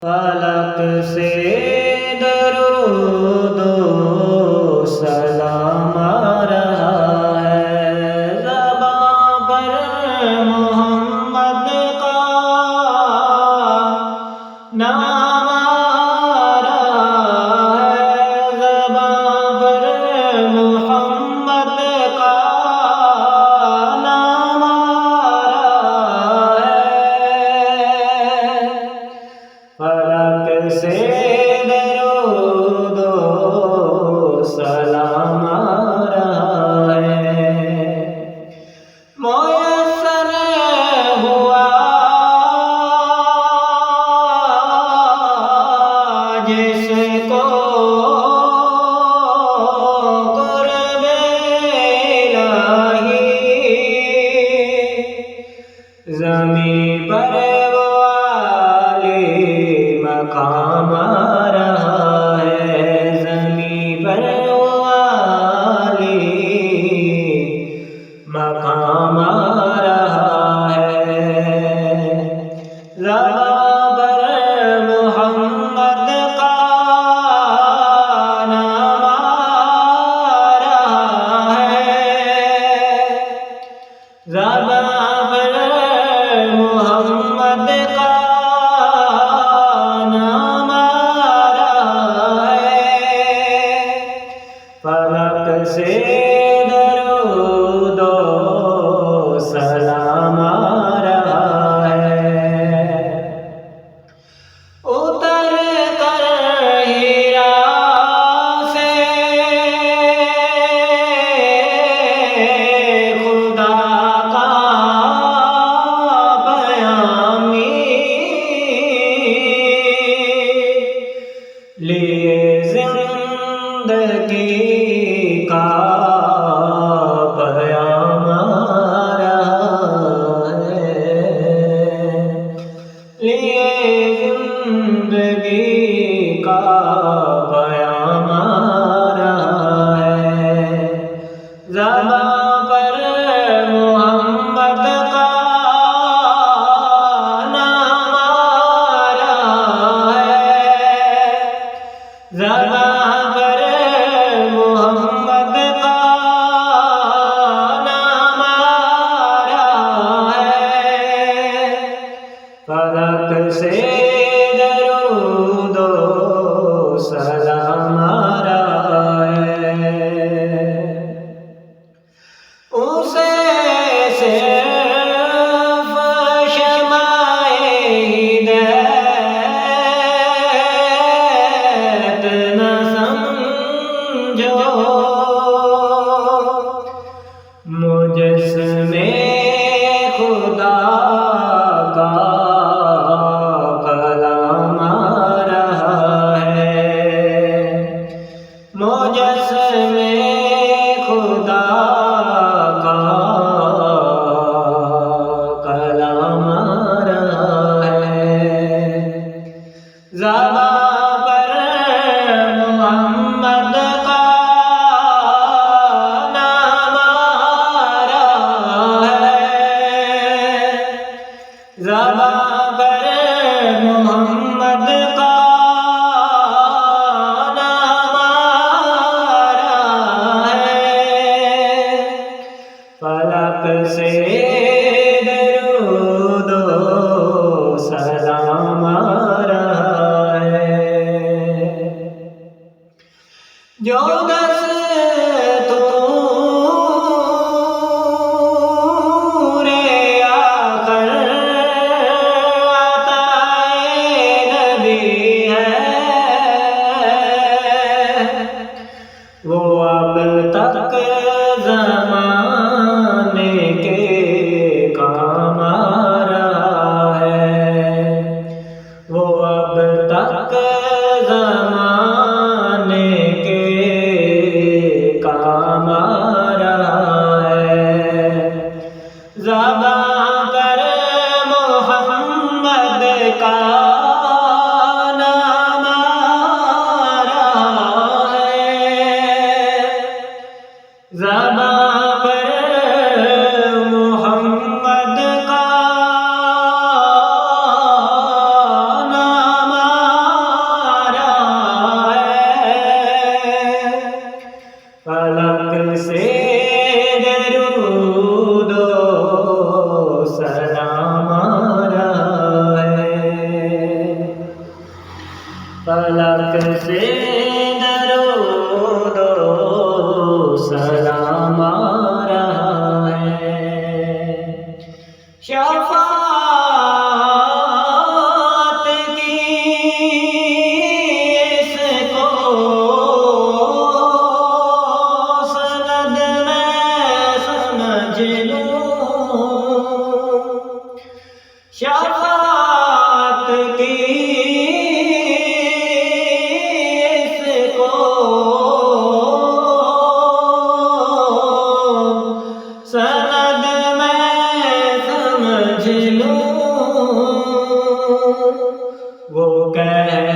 فلک سے درود و سلام آ رہا ہے، زباں پر محمد کا نام آ رہا ہے، زباں پر محمد کا نام آ رہا ہے، فلک سے درود و سلام آ رہا ہے، میسر ہوا جس کو قرب الہی، زمین پر مقام آ رہا ہے، زمین پر والی مقام آ رہا ہے، زباں پر محمد کا نام آ رہا ہے، زباں پر محمد کا فلک سے درود و سلام آ رہا ہے، اتر کر ہیرا سے خدا کا پیامی لیے زندگی کا پیام آ رہا ہے، لیے زندگی کا پیام آ رہا ہے، زباں پر محمد کا نام آ رہا ہے، زباں پر محمد کا نام آ رہا ہے، فلک سے درود و سلام آ رہا ہے، اسے صرف شمع ہدایت نہ سمجھو، مجسمے خدا کا کلام آ رہا ہے، مجسمے خدا کا کلام آ رہا ہے، زباں پر محمد کا نام آ رہا ہے، زباں پر محمد کا نام آ رہا ہے، فلک سے درود و سلام آ رہا ہے، جو دستور آخر عطائے نبی ہے، وہ اب تک زمانے کے کام آ رہا ہے، وہ اب تک زمانے کے کام آ رہا ہے، زباں پر محمد کا نام آ رہا ہے، زباں پر محمد کا نام فلک سے درود و سلام آ رہا ہے، شفاعت کی اس کو سند میں سمجھ لوں، شفاعت کی سند میں سمجھ لوں، وہ کہہ